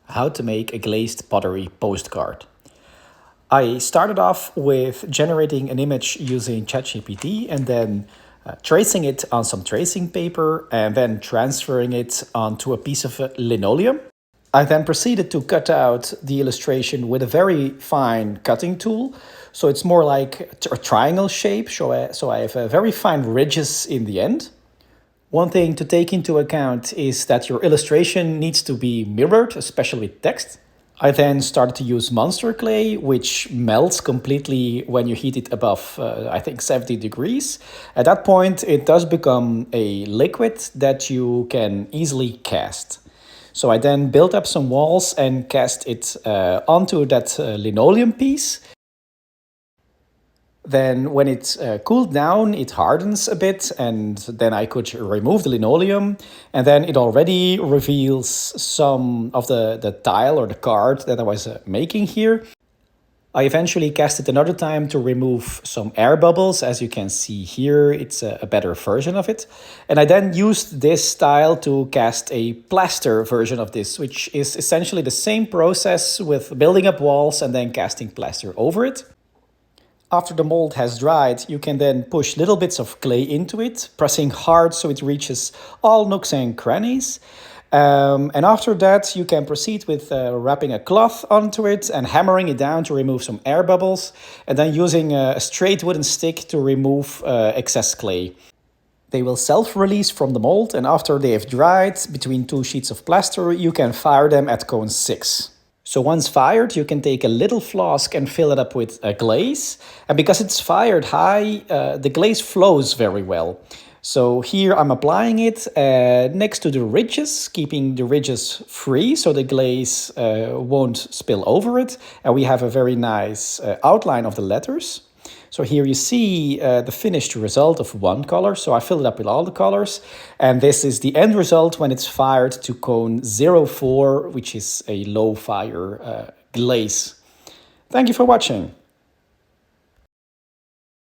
how to make a glazed pottery postcard. I started off with generating an image using ChatGPT and then tracing it on some tracing paper and then transferring it onto a piece of linoleum. I then proceeded to cut out the illustration with a very fine cutting tool. So it's more like a triangle shape, so I have very fine ridges in the end. One thing to take into account is that your illustration needs to be mirrored, especially with text. I then started to use monster clay, which melts completely when you heat it above, I think, 70 degrees. At that point, it does become a liquid that you can easily cast. So I then built up some walls and cast it onto that linoleum piece. Then when it cooled down, it hardens a bit, and then I could remove the linoleum, and then it already reveals some of the tile or the card that I was making here. I eventually cast it another time to remove some air bubbles. As you can see here, it's a better version of it. And I then used this style to cast a plaster version of this, which is essentially the same process with building up walls and then casting plaster over it. After the mold has dried, you can then push little bits of clay into it, pressing hard so it reaches all nooks and crannies. And after that, you can proceed with wrapping a cloth onto it and hammering it down to remove some air bubbles, and then using a straight wooden stick to remove excess clay. They will self-release from the mold, and after they have dried between two sheets of plaster, you can fire them at cone 6. So once fired, you can take a little flask and fill it up with a glaze. And because it's fired high, the glaze flows very well. So here I'm applying it next to the ridges, keeping the ridges free so the glaze won't spill over it. And we have a very nice outline of the letters. So here you see the finished result of one color. So I filled it up with all the colors. And this is the end result when it's fired to cone 04, which is a low fire glaze. Thank you for watching.